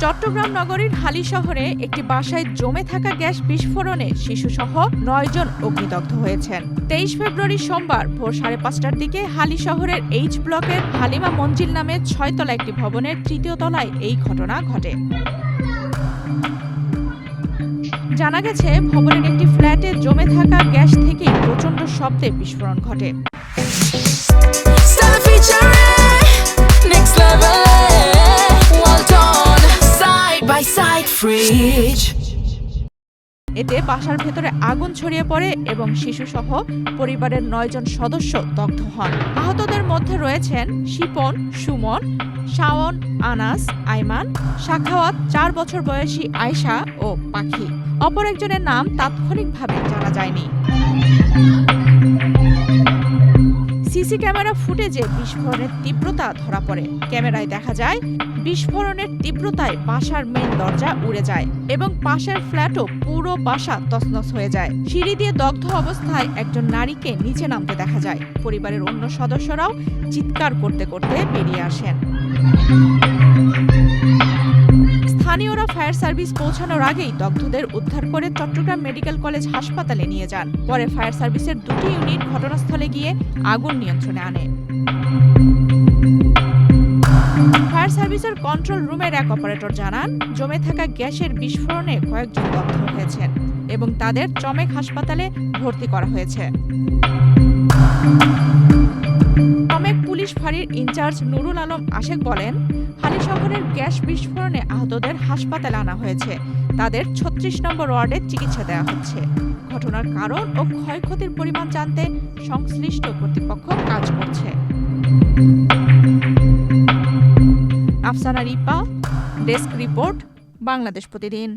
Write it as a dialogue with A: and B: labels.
A: চট্টগ্রাম নগরীর হালি শহরে একটি বাসায় জমে থাকা গ্যাস বিস্ফোরণে শিশুসহ ৯ জন অগ্নিদগ্ধ হয়েছেন। ২৩ ফেব্রুয়ারি সোমবার ভোর ৫:৩০টার দিকে হালি শহরের এইচ ব্লকের হালিমা মঞ্জিল নামে ৬ তলা একটি ভবনের ৩য় তলায় এই ঘটনা ঘটে। জানা গেছে, ভবনের একটি ফ্ল্যাটে জমে থাকা গ্যাস থেকেই প্রচণ্ড শব্দে বিস্ফোরণ ঘটে। এতে বাসার ভেতরে আগুন ছড়িয়ে পড়ে এবং শিশুসহ পরিবারের ৯ জন সদস্য দগ্ধ হন। আহতদের মধ্যে রয়েছেন শিপন, সুমন, শাওন, আনাস, আইমান, সাখাওয়াত, ৪ বছর বয়সী আয়শা ও পাখি। অপর একজনের নাম তাৎক্ষণিকভাবে জানা যায়নি। সিসি ক্যামেরা ফুটেজে বিস্ফোরণের তীব্রতা ধরা পড়ে। ক্যামেরায় দেখা যায় বিস্ফোরণের তীব্রতায় বাসার মেইন দরজা উড়ে যায় এবং পাশের ফ্ল্যাটও পুরো বাসা তছনছ হয়ে যায়। সিঁড়ি দিয়ে দগ্ধ অবস্থায় একজন নারীকে নিচে নামতে দেখা যায়। পরিবারের অন্য সদস্যরাও চিৎকার করতে করতে বেরিয়ে আসেন। স্থানীয়রা ফায়ার সার্ভিস পৌঁছানোর আগেই দগ্ধদের উদ্ধার করে চট্টগ্রাম মেডিকেল কলেজ হাসপাতালে নিয়ে যান। পরে ফায়ার সার্ভিসের 2টি ইউনিট ঘটনাস্থলে গিয়ে আগুন নিয়ন্ত্রণে আনে। ফায়ার সার্ভিসের কন্ট্রোল রুমের এক অপারেটর জানান, জমে থাকা গ্যাসের বিস্ফোরণে কয়েকজন দগ্ধ হয়েছেন এবং তাদের চমেক হাসপাতালে ভর্তি করা হয়েছে। চমেক পুলিশ ফাঁড়ির ইনচার্জ নুরুল আলম আশেক বলেন, হালি শহরের গ্যাস বিস্ফোরণে আহতদের হাসপাতালে আনা হয়েছে। তাদের ৩৬ নম্বর ওয়ার্ডে চিকিৎসা দেওয়া হচ্ছে। ঘটনার কারণ ও ক্ষয়ক্ষতির পরিমাণ জানতে সংশ্লিষ্ট কর্তৃপক্ষ কাজ করছে। আফসানা রিপা, ডেস্ক রিপোর্ট, বাংলাদেশ প্রতিদিন।